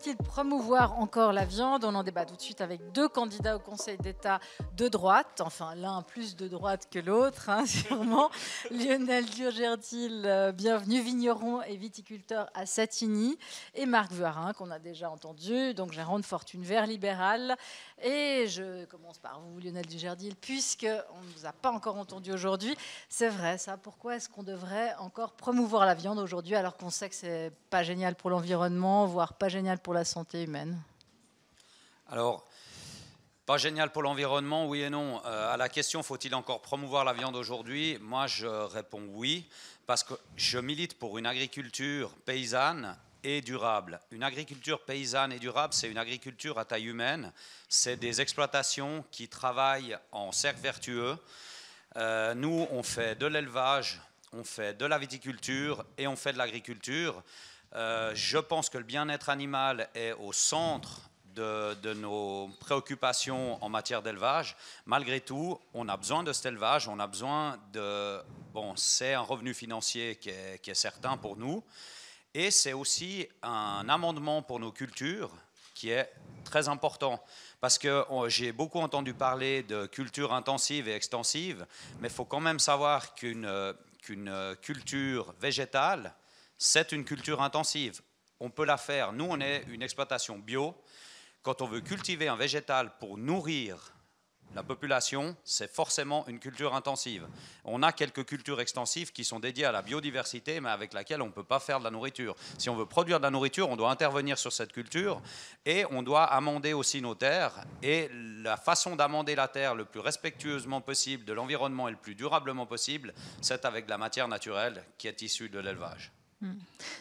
faut-il promouvoir encore la viande? On en débat tout de suite avec deux candidats au Conseil d'État de droite, enfin l'un plus de droite que l'autre, hein, sûrement. Lionel Dugertil, bienvenue, vigneron et viticulteur à Satigny, et Marc Vuarin, qu'on a déjà entendu, donc gérant de Fortune Vert Libéral. Et je commence par vous, Lionel Dugertil, puisqu'on ne vous a pas encore entendu aujourd'hui. C'est vrai, ça, pourquoi est-ce qu'on devrait encore promouvoir la viande aujourd'hui alors qu'on sait que c'est pas génial pour l'environnement, voire pas génial pour la santé humaine? Alors, pas génial pour l'environnement, oui et non. À la question, faut-il encore promouvoir la viande aujourd'hui? Moi, je réponds oui, parce que je milite pour une agriculture paysanne et durable. Une agriculture paysanne et durable, c'est une agriculture à taille humaine. C'est des exploitations qui travaillent en cercle vertueux. Nous, on fait de l'élevage, on fait de la viticulture et on fait de l'agriculture. Je pense que le bien-être animal est au centre de nos préoccupations en matière d'élevage. Malgré tout, on a besoin de cet élevage, on a besoin de... Bon, c'est un revenu financier qui est certain pour nous, et c'est aussi un amendement pour nos cultures qui est très important. Parce que j'ai beaucoup entendu parler de culture intensive et extensive, mais il faut quand même savoir qu'une culture végétale, c'est une culture intensive. On peut la faire. Nous, on est une exploitation bio. Quand on veut cultiver un végétal pour nourrir la population, c'est forcément une culture intensive. On a quelques cultures extensives qui sont dédiées à la biodiversité, mais avec laquelle on ne peut pas faire de la nourriture. Si on veut produire de la nourriture, on doit intervenir sur cette culture et on doit amender aussi nos terres. Et la façon d'amender la terre le plus respectueusement possible de l'environnement et le plus durablement possible, c'est avec de la matière naturelle qui est issue de l'élevage.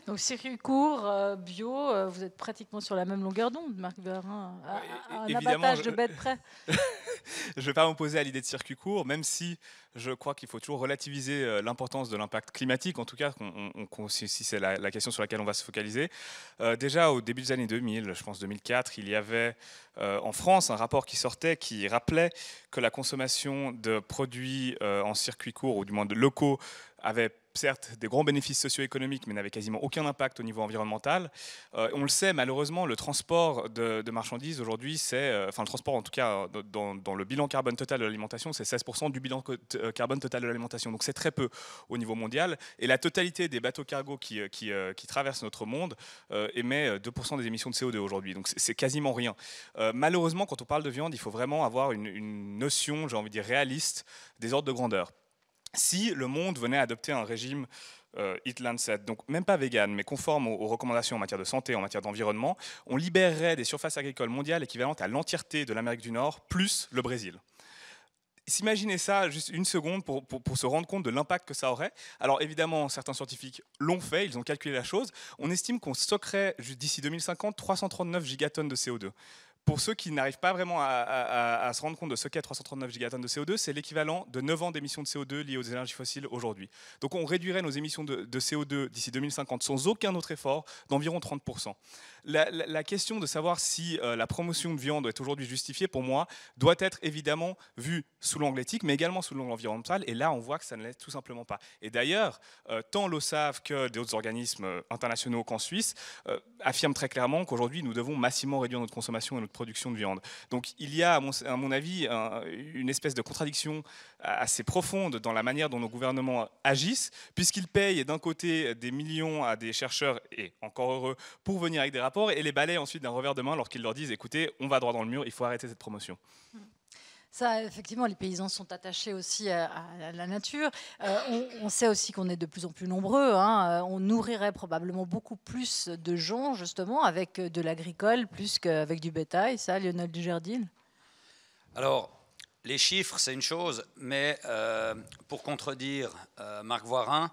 Donc circuit court, bio, vous êtes pratiquement sur la même longueur d'onde, Marc Vuarin, un abattage de bêtes près. Je ne vais pas m'opposer à l'idée de circuit court, même si je crois qu'il faut toujours relativiser l'importance de l'impact climatique, en tout cas, si c'est la question sur laquelle on va se focaliser. Déjà, au début des années 2000, je pense 2004, il y avait en France un rapport qui sortait qui rappelait que la consommation de produits en circuit court, ou du moins de locaux, avait certes des grands bénéfices socio-économiques, mais n'avait quasiment aucun impact au niveau environnemental. On le sait, malheureusement, le transport de marchandises aujourd'hui, enfin le transport en tout cas dans le bilan carbone total de l'alimentation, c'est 16% du bilan carbone total de l'alimentation. Donc c'est très peu au niveau mondial. Et la totalité des bateaux cargo qui traversent notre monde émet 2% des émissions de CO2 aujourd'hui. Donc c'est quasiment rien. Malheureusement, quand on parle de viande, il faut vraiment avoir une notion, j'ai envie de dire, réaliste des ordres de grandeur. Si le monde venait à adopter un régime Eat Lancet, donc même pas vegan, mais conforme aux recommandations en matière de santé, en matière d'environnement, on libérerait des surfaces agricoles mondiales équivalentes à l'entièreté de l'Amérique du Nord, plus le Brésil. S'imaginer ça juste une seconde pour se rendre compte de l'impact que ça aurait. Alors évidemment, certains scientifiques l'ont fait, ils ont calculé la chose. On estime qu'on stockerait d'ici 2050 339 gigatonnes de CO2. Pour ceux qui n'arrivent pas vraiment à se rendre compte de ce qu'est 339 gigatonnes de CO2, c'est l'équivalent de 9 ans d'émissions de CO2 liées aux énergies fossiles aujourd'hui. Donc on réduirait nos émissions de CO2 d'ici 2050 sans aucun autre effort d'environ 30%. La question de savoir si la promotion de viande est aujourd'hui justifiée, pour moi, doit être évidemment vue sous l'angle éthique, mais également sous l'angle environnemental. Et là, on voit que ça ne l'est tout simplement pas. Et d'ailleurs, tant l'OSAV que d'autres organismes internationaux qu'en Suisse affirment très clairement qu'aujourd'hui, nous devons massivement réduire notre consommation et notre production de viande. Donc il y a, à mon avis, une espèce de contradiction assez profonde dans la manière dont nos gouvernements agissent, puisqu'ils payent d'un côté des millions à des chercheurs, et encore heureux, pour venir avec des rapports, et les balayent ensuite d'un revers de main lorsqu'ils leur disent « écoutez, on va droit dans le mur, il faut arrêter cette promotion ». Ça, effectivement, les paysans sont attachés aussi à la nature. On sait aussi qu'on est de plus en plus nombreux. Hein. On nourrirait probablement beaucoup plus de gens, justement, avec de l'agricole, plus qu'avec du bétail. Ça, Lionel Dugertil? Alors, les chiffres, c'est une chose, mais pour contredire Marc Vuarin,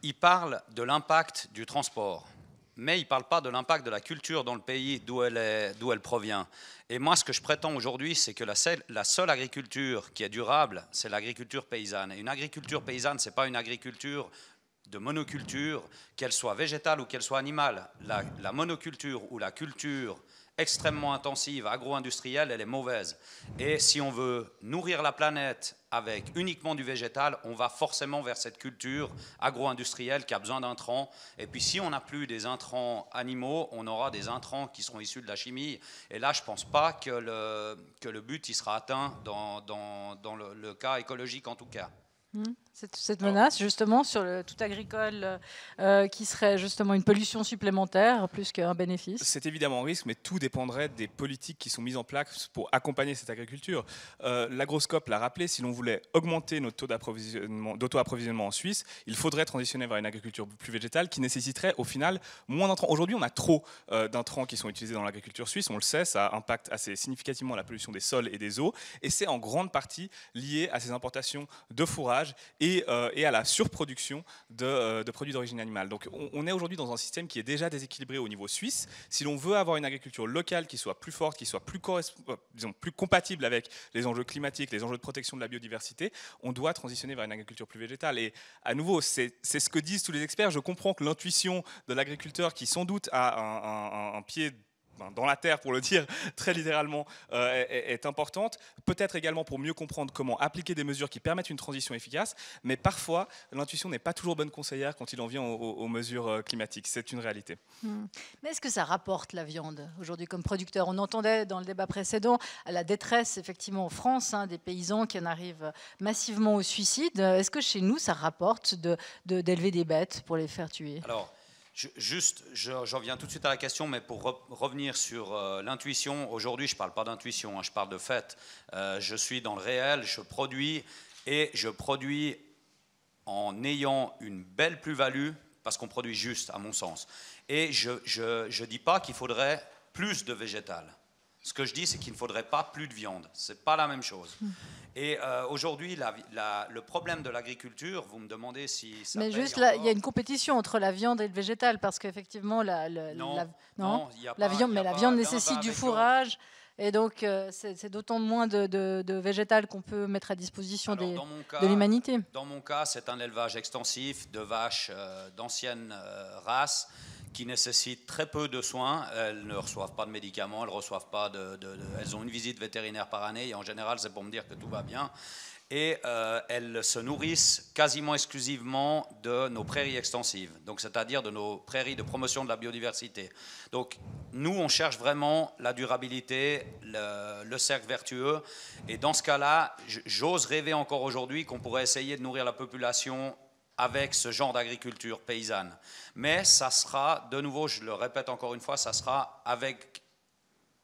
il parle de l'impact du transport, mais il ne parle pas de l'impact de la culture dans le pays d'où elle provient. Et moi, ce que je prétends aujourd'hui, c'est que la seule agriculture qui est durable, c'est l'agriculture paysanne. Et une agriculture paysanne, ce n'est pas une agriculture de monoculture, qu'elle soit végétale ou qu'elle soit animale. La monoculture ou la culture extrêmement intensive, agro-industrielle, elle est mauvaise. Et si on veut nourrir la planète avec uniquement du végétal, on va forcément vers cette culture agro-industrielle qui a besoin d'intrants. Et puis si on n'a plus des intrants animaux, on aura des intrants qui seront issus de la chimie. Et là, je ne pense pas que le but il sera atteint dans le cas écologique en tout cas. Cette menace justement sur le tout agricole qui serait justement une pollution supplémentaire plus qu'un bénéfice. C'est évidemment un risque, mais tout dépendrait des politiques qui sont mises en place pour accompagner cette agriculture. L'Agroscope l'a rappelé, si l'on voulait augmenter notre taux d'auto-approvisionnement en Suisse, il faudrait transitionner vers une agriculture plus végétale qui nécessiterait au final moins d'intrants. Aujourd'hui, on a trop d'intrants qui sont utilisés dans l'agriculture suisse, on le sait, ça impacte assez significativement la pollution des sols et des eaux, et c'est en grande partie lié à ces importations de fourrage et à la surproduction de produits d'origine animale. Donc on est aujourd'hui dans un système qui est déjà déséquilibré au niveau suisse. Si l'on veut avoir une agriculture locale qui soit plus forte, qui soit plus compatible avec les enjeux climatiques, les enjeux de protection de la biodiversité, on doit transitionner vers une agriculture plus végétale. Et à nouveau, c'est ce que disent tous les experts. Je comprends que l'intuition de l'agriculteur, qui sans doute a un pied dans la terre, pour le dire très littéralement, est importante. Peut-être également pour mieux comprendre comment appliquer des mesures qui permettent une transition efficace, mais parfois, l'intuition n'est pas toujours bonne conseillère quand il en vient aux mesures climatiques. C'est une réalité. Mais est-ce que ça rapporte la viande aujourd'hui comme producteur? On entendait dans le débat précédent à la détresse, effectivement, en France, des paysans qui en arrivent massivement au suicide. Est-ce que chez nous, ça rapporte d'élever des bêtes pour les faire tuer? Alors, j'en viens tout de suite à la question, mais pour revenir sur l'intuition, aujourd'hui, je ne parle pas d'intuition, je parle de fait. Je suis dans le réel, je produis en ayant une belle plus-value, parce qu'on produit juste, à mon sens. Et je ne dis pas qu'il faudrait plus de végétal. Ce que je dis, c'est qu'il ne faudrait pas plus de viande. Ce n'est pas la même chose. Et aujourd'hui, le problème de l'agriculture, vous me demandez si ça Mais paye juste là, encore. il y a une compétition entre la viande et le végétal, parce qu'effectivement, la viande nécessite du fourrage, et donc c'est d'autant moins de végétal qu'on peut mettre à disposition de l'humanité. Dans mon cas, c'est un élevage extensif de vaches d'anciennes races qui nécessitent très peu de soins. Elles ne reçoivent pas de médicaments, elles ont une visite vétérinaire par année, et en général, c'est pour me dire que tout va bien. Et elles se nourrissent quasiment exclusivement de nos prairies extensives, donc c'est-à-dire de nos prairies de promotion de la biodiversité. Donc nous, on cherche vraiment la durabilité, le cercle vertueux, et dans ce cas-là, j'ose rêver encore aujourd'hui qu'on pourrait essayer de nourrir la population avec ce genre d'agriculture paysanne. Mais ça sera, de nouveau, je le répète encore une fois, ça sera avec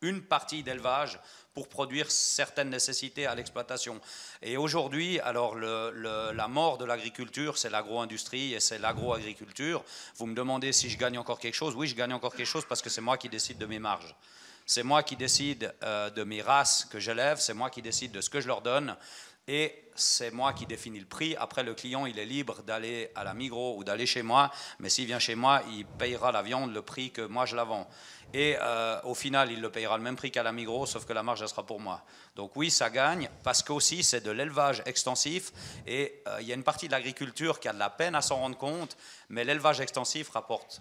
une partie d'élevage pour produire certaines nécessités à l'exploitation. Et aujourd'hui, alors la mort de l'agriculture, c'est l'agro-industrie et c'est l'agro-agriculture. Vous me demandez si je gagne encore quelque chose. Oui, je gagne encore quelque chose parce que c'est moi qui décide de mes marges. C'est moi qui décide de mes races que j'élève, c'est moi qui décide de ce que je leur donne. Et c'est moi qui définis le prix. Après, le client, il est libre d'aller à la Migros ou d'aller chez moi. Mais s'il vient chez moi, il payera la viande le prix que moi, je la vends. Et au final, il le payera le même prix qu'à la Migros, sauf que la marge, elle sera pour moi. Donc oui, ça gagne, parce qu'aussi, c'est de l'élevage extensif. Et il y a une partie de l'agriculture qui a de la peine à s'en rendre compte. Mais l'élevage extensif rapporte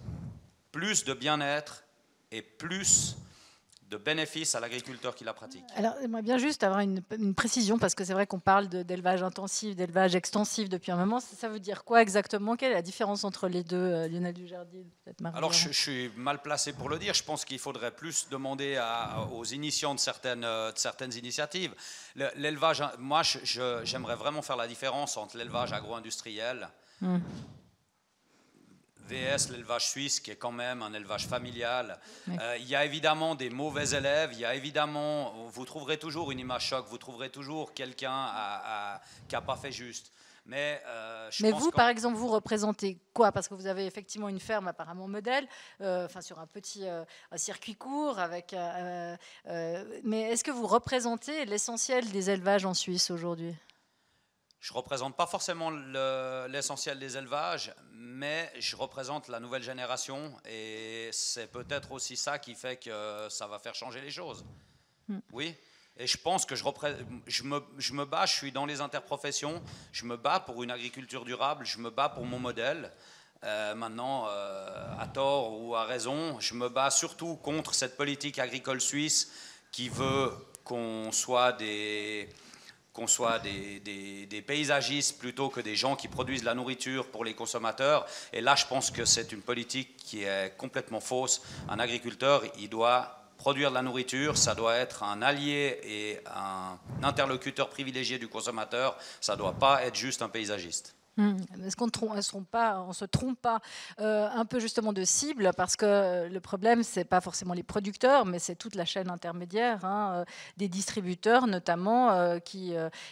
plus de bien-être et plus de bénéfices à l'agriculteur qui la pratique. Alors, j'aimerais bien juste avoir une précision, parce que c'est vrai qu'on parle d'élevage intensif, d'élevage extensif depuis un moment. Ça veut dire quoi exactement? Quelle est la différence entre les deux, Lionel Dujardil, peut-être Marie? Alors, je suis mal placé pour le dire. Je pense qu'il faudrait plus demander aux initiants de certaines initiatives. L'élevage, moi, j'aimerais vraiment faire la différence entre l'élevage agro-industriel VS l'élevage suisse, qui est quand même un élevage familial. Oui. Il y a évidemment des mauvais élèves, vous trouverez toujours une image choc, vous trouverez toujours quelqu'un qui n'a pas fait juste. Mais vous, par exemple, vous représentez quoi? Parce que vous avez effectivement une ferme apparemment modèle, sur un petit circuit court. Mais est-ce que vous représentez l'essentiel des élevages en Suisse aujourd'hui? Je ne représente pas forcément l'essentiel des élevages, mais je représente la nouvelle génération, et c'est peut-être aussi ça qui fait que ça va faire changer les choses. Oui, et je pense que je me bats, je suis dans les interprofessions, je me bats pour une agriculture durable, je me bats pour mon modèle. maintenant, à tort ou à raison, je me bats surtout contre cette politique agricole suisse qui veut qu'on soit des paysagistes plutôt que des gens qui produisent la nourriture pour les consommateurs. Et là, je pense que c'est une politique qui est complètement fausse. Un agriculteur, il doit produire de la nourriture, ça doit être un allié et un interlocuteur privilégié du consommateur, ça ne doit pas être juste un paysagiste. Est-ce qu'on ne se trompe pas un peu justement de cible, parce que le problème, ce n'est pas forcément les producteurs, mais c'est toute la chaîne intermédiaire, hein, des distributeurs notamment,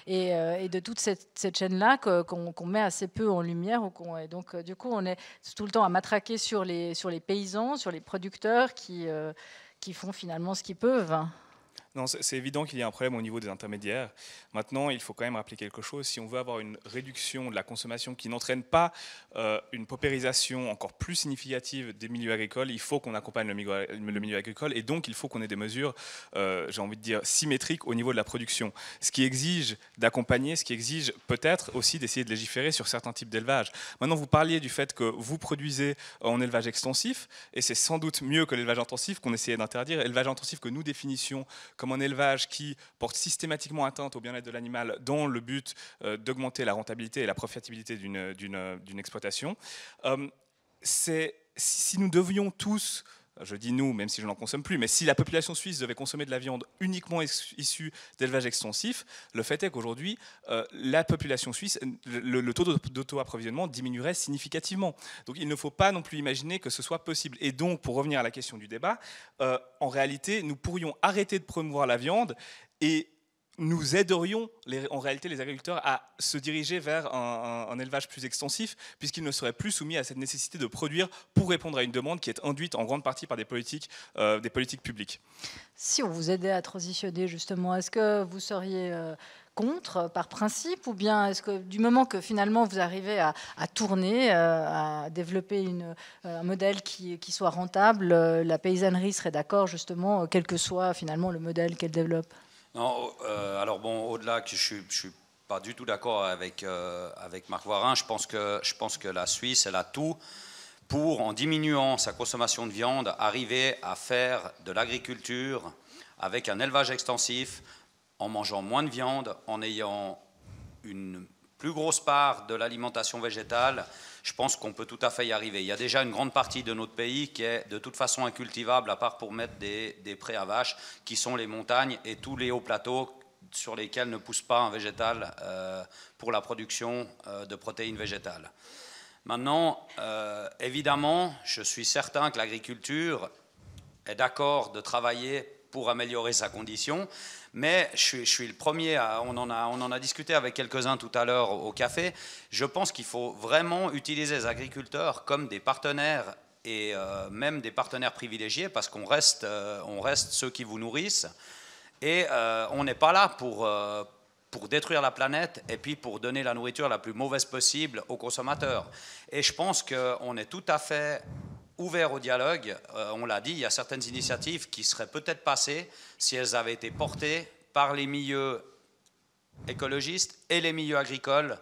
et de toute cette chaîne-là qu'on met assez peu en lumière. Et donc, du coup, on est tout le temps à matraquer sur les paysans, sur les producteurs qui font finalement ce qu'ils peuvent. Non, c'est évident qu'il y a un problème au niveau des intermédiaires. Maintenant, il faut quand même rappeler quelque chose. Si on veut avoir une réduction de la consommation qui n'entraîne pas une paupérisation encore plus significative des milieux agricoles, il faut qu'on accompagne le milieu agricole, et donc il faut qu'on ait des mesures, j'ai envie de dire, symétriques au niveau de la production. Ce qui exige d'accompagner, ce qui exige peut-être aussi d'essayer de légiférer sur certains types d'élevage. Maintenant, vous parliez du fait que vous produisez en élevage extensif, et c'est sans doute mieux que l'élevage intensif qu'on essayait d'interdire. Élevage intensif que nous définissions comme un élevage qui porte systématiquement atteinte au bien-être de l'animal dans le but d'augmenter la rentabilité et la profitabilité d'une exploitation. Si nous devions tous, je dis nous, même si je n'en consomme plus, mais si la population suisse devait consommer de la viande uniquement issue d'élevage extensif, le fait est qu'aujourd'hui, la population suisse, le taux d'auto-approvisionnement diminuerait significativement. Donc il ne faut pas non plus imaginer que ce soit possible. Et donc, pour revenir à la question du débat, en réalité, nous pourrions arrêter de promouvoir la viande et nous aiderions en réalité les agriculteurs à se diriger vers un élevage plus extensif, puisqu'ils ne seraient plus soumis à cette nécessité de produire pour répondre à une demande qui est induite en grande partie par des politiques publiques. Si on vous aidait à transitionner justement, est-ce que vous seriez contre par principe, ou bien est-ce que du moment que finalement vous arrivez à tourner, à développer un modèle qui soit rentable, la paysannerie serait d'accord justement, quel que soit finalement le modèle qu'elle développe? Non, alors bon, au-delà que je suis pas du tout d'accord avec Marc Voirin, je pense que la Suisse, elle a tout pour, en diminuant sa consommation de viande, arriver à faire de l'agriculture avec un élevage extensif, en mangeant moins de viande, en ayant une plus grosse part de l'alimentation végétale. Je pense qu'on peut tout à fait y arriver. Il y a déjà une grande partie de notre pays qui est de toute façon incultivable, à part pour mettre des prés à vaches, qui sont les montagnes et tous les hauts plateaux sur lesquels ne pousse pas un végétal pour la production de protéines végétales. Maintenant, évidemment, je suis certain que l'agriculture est d'accord de travailler pour améliorer sa condition, mais je suis le premier, on en a discuté avec quelques-uns tout à l'heure au café, je pense qu'il faut vraiment utiliser les agriculteurs comme des partenaires, et même des partenaires privilégiés, parce qu'on reste ceux qui vous nourrissent, et on n'est pas là pour détruire la planète et puis pour donner la nourriture la plus mauvaise possible aux consommateurs. Et je pense qu'on est tout à fait ouvert au dialogue. On l'a dit, il y a certaines initiatives qui seraient peut-être passées si elles avaient été portées par les milieux écologistes et les milieux agricoles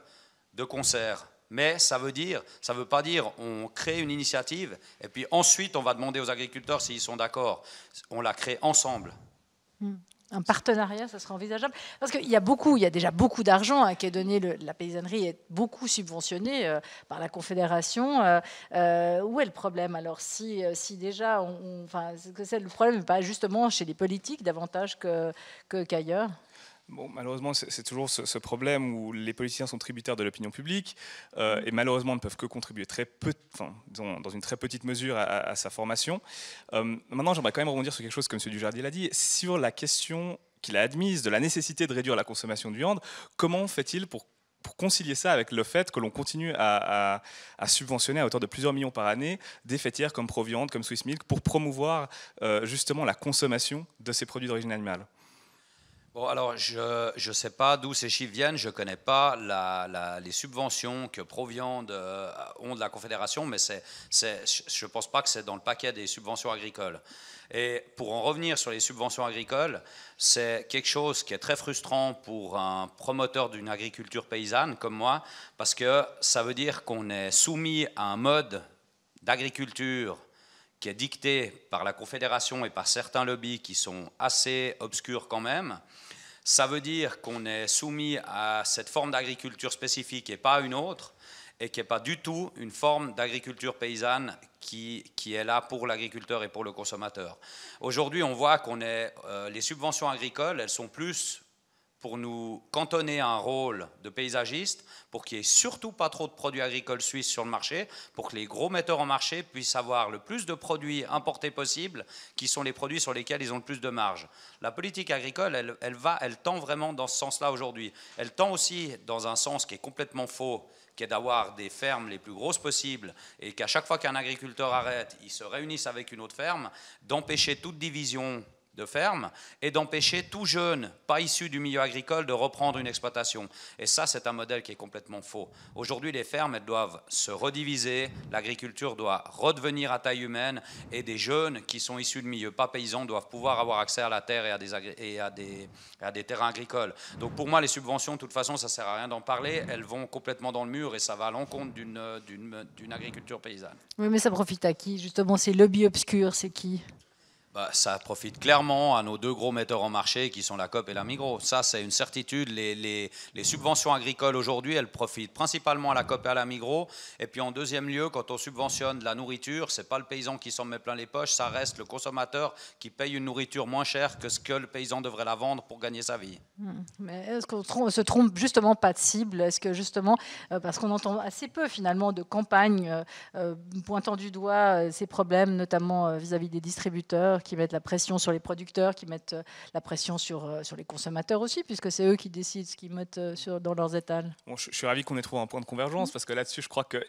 de concert. Mais ça veut pas dire on crée une initiative et puis ensuite on va demander aux agriculteurs s'ils sont d'accord. On la crée ensemble. Un partenariat, ça serait envisageable? Parce qu'il y a déjà beaucoup d'argent qui est donné. La paysannerie est beaucoup subventionnée par la Confédération. Où est le problème alors? Si déjà, le problème n'est pas justement chez les politiques davantage qu'ailleurs? Bon, malheureusement, c'est toujours ce problème où les politiciens sont tributaires de l'opinion publique et malheureusement ne peuvent que contribuer dans une très petite mesure à sa formation. Maintenant, j'aimerais quand même rebondir sur quelque chose que M. Dujardil a dit, sur la question qu'il a admise de la nécessité de réduire la consommation de viande. Comment fait-il pour concilier ça avec le fait que l'on continue à subventionner à hauteur de plusieurs millions par année des fêtières comme Proviande, comme Swiss Milk, pour promouvoir justement la consommation de ces produits d'origine animale? Bon, alors, je ne sais pas d'où ces chiffres viennent, je ne connais pas les subventions que Proviand ont de la Confédération, mais je ne pense pas que c'est dans le paquet des subventions agricoles. Et pour en revenir sur les subventions agricoles, c'est quelque chose qui est très frustrant pour un promoteur d'une agriculture paysanne comme moi, parce que ça veut dire qu'on est soumis à un mode d'agriculture qui est dicté par la Confédération et par certains lobbies qui sont assez obscurs quand même. Ça veut dire qu'on est soumis à cette forme d'agriculture spécifique et pas à une autre, et qui n'est pas du tout une forme d'agriculture paysanne qui est là pour l'agriculteur et pour le consommateur. Aujourd'hui, on voit qu'on est les subventions agricoles, elles sont plus pour nous cantonner à un rôle de paysagiste, pour qu'il n'y ait surtout pas trop de produits agricoles suisses sur le marché, pour que les gros metteurs en marché puissent avoir le plus de produits importés possible, qui sont les produits sur lesquels ils ont le plus de marge. La politique agricole, elle tend vraiment dans ce sens-là aujourd'hui. Elle tend aussi dans un sens qui est complètement faux, qui est d'avoir des fermes les plus grosses possibles, et qu'à chaque fois qu'un agriculteur arrête, ils se réunissent avec une autre ferme, d'empêcher toute division de ferme et d'empêcher tout jeune, pas issu du milieu agricole, de reprendre une exploitation. Et ça, c'est un modèle qui est complètement faux. Aujourd'hui, les fermes, elles doivent se rediviser, l'agriculture doit redevenir à taille humaine, et des jeunes qui sont issus de milieux pas paysans doivent pouvoir avoir accès à la terre et à des terrains agricoles. Donc pour moi, les subventions, de toute façon, ça ne sert à rien d'en parler, elles vont complètement dans le mur et ça va à l'encontre d'une agriculture paysanne. Oui, mais ça profite à qui? Justement, ces lobbies obscurs, c'est qui? Ça profite clairement à nos deux gros metteurs en marché qui sont la Coop et la Migros. Ça, c'est une certitude. Les subventions agricoles aujourd'hui, elles profitent principalement à la Coop et à la Migros. Et puis en deuxième lieu, quand on subventionne de la nourriture, ce n'est pas le paysan qui s'en met plein les poches, ça reste le consommateur qui paye une nourriture moins chère que ce que le paysan devrait la vendre pour gagner sa vie. Mais est-ce qu'on se trompe justement pas de cible? Est-ce que justement, parce qu'on entend assez peu finalement de campagnes pointant du doigt ces problèmes, notamment vis-à-vis des distributeurs, qui mettent la pression sur les producteurs, qui mettent la pression sur les consommateurs aussi, puisque c'est eux qui décident ce qu'ils mettent dans leurs étals. Bon, je suis ravi qu'on ait trouvé un point de convergence, parce que là-dessus, je crois que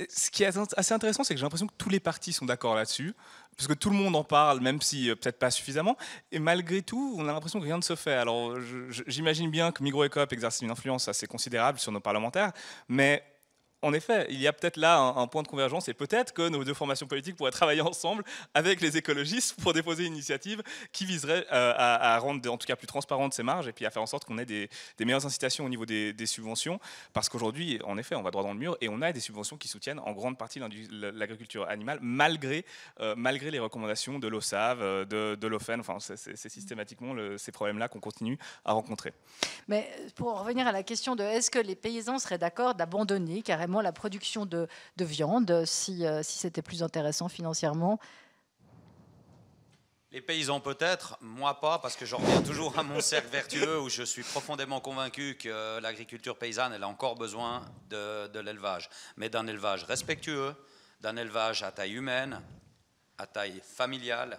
ce qui est assez intéressant, c'est que j'ai l'impression que tous les partis sont d'accord là-dessus, parce que tout le monde en parle, même si peut-être pas suffisamment, et malgré tout, on a l'impression que rien ne se fait. Alors j'imagine bien que Migros et Coop exercent une influence assez considérable sur nos parlementaires, mais en effet, il y a peut-être là un point de convergence, et peut-être que nos deux formations politiques pourraient travailler ensemble avec les écologistes pour déposer une initiative qui viserait à rendre en tout cas plus transparentes ces marges, et puis à faire en sorte qu'on ait des meilleures incitations au niveau des subventions, parce qu'aujourd'hui, en effet, on va droit dans le mur, et on a des subventions qui soutiennent en grande partie l'agriculture animale, malgré les recommandations de l'OSAV, de l'OFEN. Enfin, c'est systématiquement ces problèmes-là qu'on continue à rencontrer. Mais pour en revenir à la question de est-ce que les paysans seraient d'accord d'abandonner carrément la production de viande si c'était plus intéressant financièrement? Les paysans peut-être, moi pas, parce que j'en reviens toujours à mon cercle vertueux où je suis profondément convaincu que l'agriculture paysanne, elle a encore besoin de l'élevage, mais d'un élevage respectueux, d'un élevage à taille humaine, à taille familiale,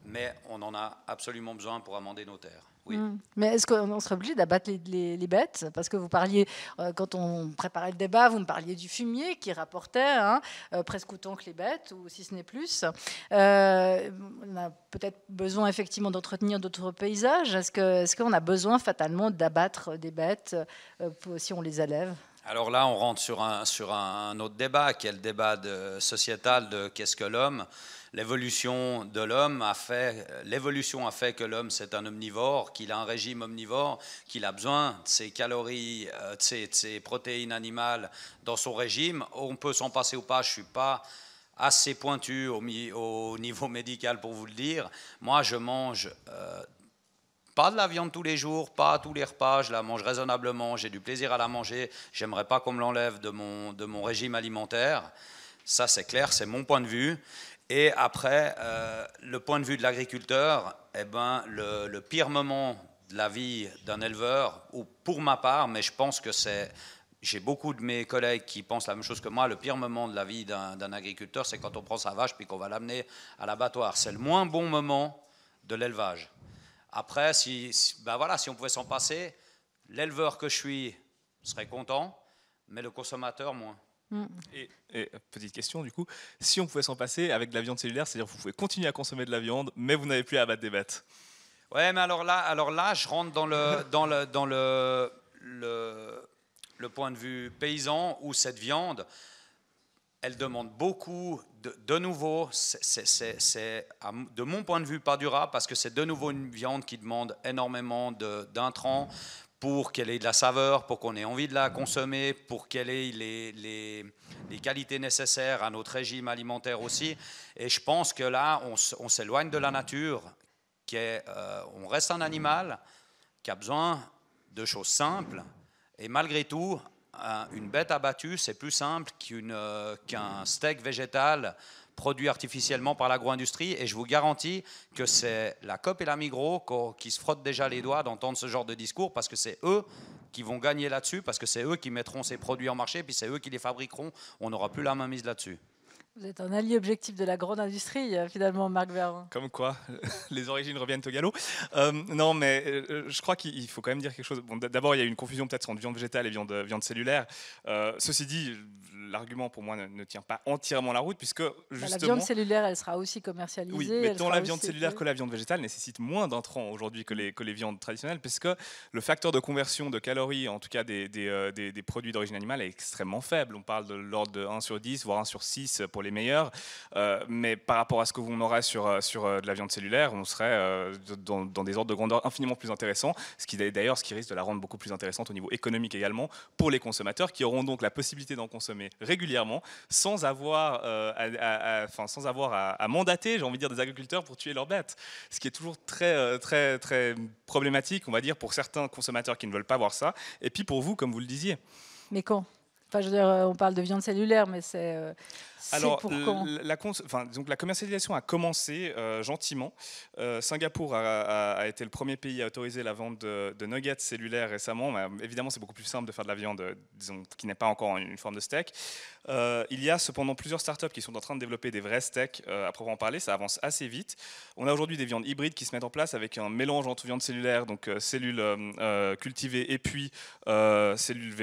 mais on en a absolument besoin pour amender nos terres. Oui. Mais est-ce qu'on serait obligé d'abattre les bêtes? Parce que vous parliez, quand on préparait le débat, vous me parliez du fumier qui rapportait presque autant que les bêtes, ou si ce n'est plus. On a peut-être besoin effectivement d'entretenir d'autres paysages. Est-ce qu'on a besoin fatalement d'abattre des bêtes si on les élève? Alors là, on rentre sur un autre débat, qui est le débat sociétal de qu'est-ce que l'homme. L'évolution de l'homme a fait que l'homme, c'est un omnivore, qu'il a un régime omnivore, qu'il a besoin de ses calories, de ses protéines animales dans son régime. On peut s'en passer ou pas, je ne suis pas assez pointu au niveau médical pour vous le dire. Moi, je mange pas de la viande tous les jours, pas à tous les repas, je la mange raisonnablement, j'ai du plaisir à la manger, j'aimerais pas qu'on me l'enlève de mon régime alimentaire. Ça, c'est clair, c'est mon point de vue. Et après, le point de vue de l'agriculteur, eh ben, le pire moment de la vie d'un éleveur, ou pour ma part, mais je pense que j'ai beaucoup de mes collègues qui pensent la même chose que moi, le pire moment de la vie d'un agriculteur, c'est quand on prend sa vache puis qu'on va l'amener à l'abattoir. C'est le moins bon moment de l'élevage. Après, si on pouvait s'en passer, l'éleveur que je suis serait content, mais le consommateur moins. Et petite question du coup, si on pouvait s'en passer avec de la viande cellulaire, c'est-à-dire que vous pouvez continuer à consommer de la viande, mais vous n'avez plus à abattre des bêtes? Ouais, mais alors là, je rentre le point de vue paysan où cette viande, elle demande beaucoup de nouveau. C'est de mon point de vue pas durable parce que c'est de nouveau une viande qui demande énormément d'intrants pour qu'elle ait de la saveur, pour qu'on ait envie de la consommer, pour qu'elle ait les qualités nécessaires à notre régime alimentaire aussi. Et je pense que là, on s'éloigne de la nature. On reste un animal qui a besoin de choses simples et malgré tout, une bête abattue, c'est plus simple qu'un steak végétal produit artificiellement par l'agro-industrie et je vous garantis que c'est la Coop et la Migros qui se frottent déjà les doigts d'entendre ce genre de discours parce que c'est eux qui vont gagner là-dessus, parce que c'est eux qui mettront ces produits en marché, puis c'est eux qui les fabriqueront, on n'aura plus la main mise là-dessus. Vous êtes un allié objectif de la grande industrie, finalement, Marc Vervin. Comme quoi, les origines reviennent au galop. Non, mais je crois qu'il faut quand même dire quelque chose. Bon, d'abord, il y a une confusion peut-être entre viande végétale et viande cellulaire. Ceci dit, l'argument pour moi ne tient pas entièrement la route, puisque justement... La viande cellulaire, elle sera aussi commercialisée. Oui, mais tant la viande cellulaire que la viande végétale nécessite moins d'intrants aujourd'hui que les viandes traditionnelles, puisque le facteur de conversion de calories, en tout cas des produits d'origine animale, est extrêmement faible. On parle de l'ordre de 1 sur 10, voire 1 sur 6 pour les meilleurs. Mais par rapport à ce que on aurait sur de la viande cellulaire, on serait dans des ordres de grandeur infiniment plus intéressants, ce qui risque de la rendre beaucoup plus intéressante au niveau économique également pour les consommateurs qui auront donc la possibilité d'en consommer régulièrement sans avoir à mandater, j'ai envie de dire, des agriculteurs pour tuer leurs bêtes. Ce qui est toujours très problématique, on va dire, pour certains consommateurs qui ne veulent pas voir ça. Et puis pour vous, comme vous le disiez. Mais quand ? Enfin, je veux dire, on parle de viande cellulaire, mais c'est alors, pour quand ? Donc la commercialisation a commencé gentiment. Singapour a été le premier pays à autoriser la vente de nuggets cellulaires récemment. Mais évidemment, c'est beaucoup plus simple de faire de la viande, disons, qui n'est pas encore une forme de steak. Il y a cependant plusieurs startups qui sont en train de développer des vrais steaks à proprement parler. Ça avance assez vite. On a aujourd'hui des viandes hybrides qui se mettent en place avec un mélange entre viande cellulaire, donc cellules cultivées, et puis cellules,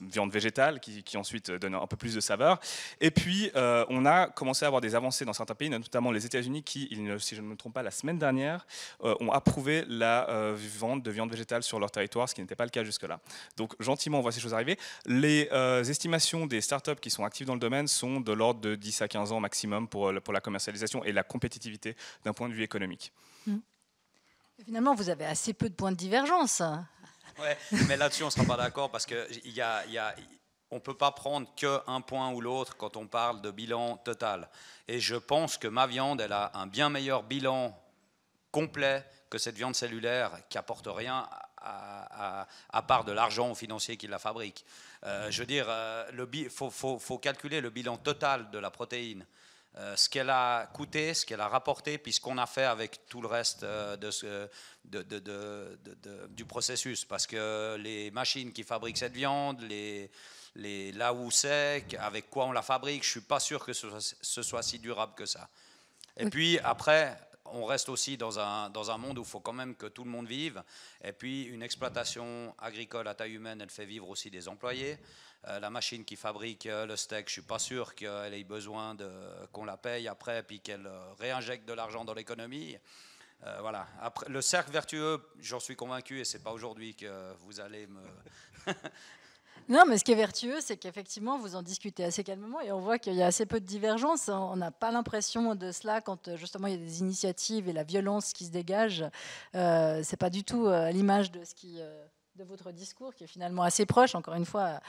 viande végétale qui ensuite donne un peu plus de saveur. Et puis, on a commencé à avoir des avancées dans certains pays, notamment les États-Unis, qui, si je ne me trompe pas, la semaine dernière, ont approuvé la vente de viande végétale sur leur territoire, ce qui n'était pas le cas jusque-là. Donc, gentiment, on voit ces choses arriver. Les estimations des startups qui sont actives dans le domaine sont de l'ordre de 10 à 15 ans maximum pour la commercialisation et la compétitivité d'un point de vue économique. Finalement, vous avez assez peu de points de divergence. Ouais, mais là-dessus, on ne sera pas d'accord parce qu'on ne peut pas prendre qu'un point ou l'autre quand on parle de bilan total. Et je pense que ma viande, elle a un bien meilleur bilan complet que cette viande cellulaire qui n'apporte rien à part de l'argent aux financiers qui la fabriquent. Je veux dire, faut calculer le bilan total de la protéine. Ce qu'elle a coûté, ce qu'elle a rapporté, puis ce qu'on a fait avec tout le reste du processus. Parce que les machines qui fabriquent cette viande, là où c'est, avec quoi on la fabrique, je ne suis pas sûr que ce soit si durable que ça. Et puis après, on reste aussi dans un monde où il faut quand même que tout le monde vive. Et puis une exploitation agricole à taille humaine, elle fait vivre aussi des employés. La machine qui fabrique le steak, je ne suis pas sûr qu'elle ait besoin qu'on la paye après, puis qu'elle réinjecte de l'argent dans l'économie. Voilà. Après, le cercle vertueux, j'en suis convaincu, et ce n'est pas aujourd'hui que vous allez me... Non, mais ce qui est vertueux, c'est qu'effectivement, vous en discutez assez calmement et on voit qu'il y a assez peu de divergences. On n'a pas l'impression de cela quand justement il y a des initiatives et la violence qui se dégage. C'est pas du tout à l'image de votre discours, qui est finalement assez proche, encore une fois,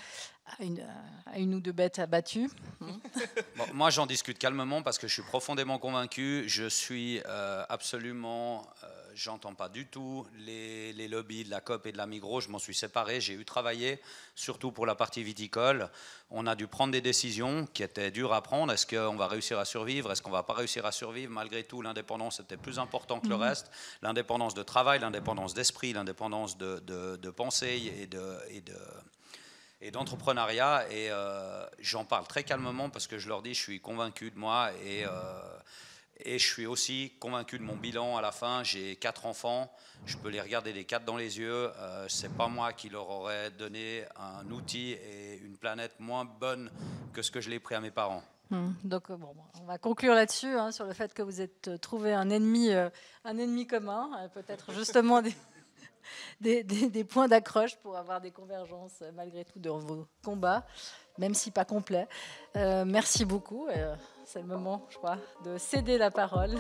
à une ou deux bêtes abattues. Bon, moi, j'en discute calmement parce que je suis profondément convaincu. Je suis absolument... j'entends pas du tout les lobbies de la Coop et de la Migros. Je m'en suis séparé. J'ai travaillé, surtout pour la partie viticole. On a dû prendre des décisions qui étaient dures à prendre. Est-ce qu'on va réussir à survivre? Est-ce qu'on va pas réussir à survivre? Malgré tout, l'indépendance était plus important que le reste. L'indépendance de travail, l'indépendance d'esprit, l'indépendance de pensée et d'entrepreneuriat. Et j'en parle très calmement parce que je leur dis, je suis convaincu de moi et je suis aussi convaincu de mon bilan à la fin. J'ai 4 enfants, je peux les regarder les 4 dans les yeux. C'est pas moi qui leur aurais donné un outil et une planète moins bonne que ce que je l'ai pris à mes parents. Donc bon, on va conclure là-dessus, sur le fait que vous êtes trouvé un ennemi commun, peut-être justement des points d'accroche pour avoir des convergences malgré tout dans vos combats, même si pas complets. Merci beaucoup. C'est le moment, je crois, de céder la parole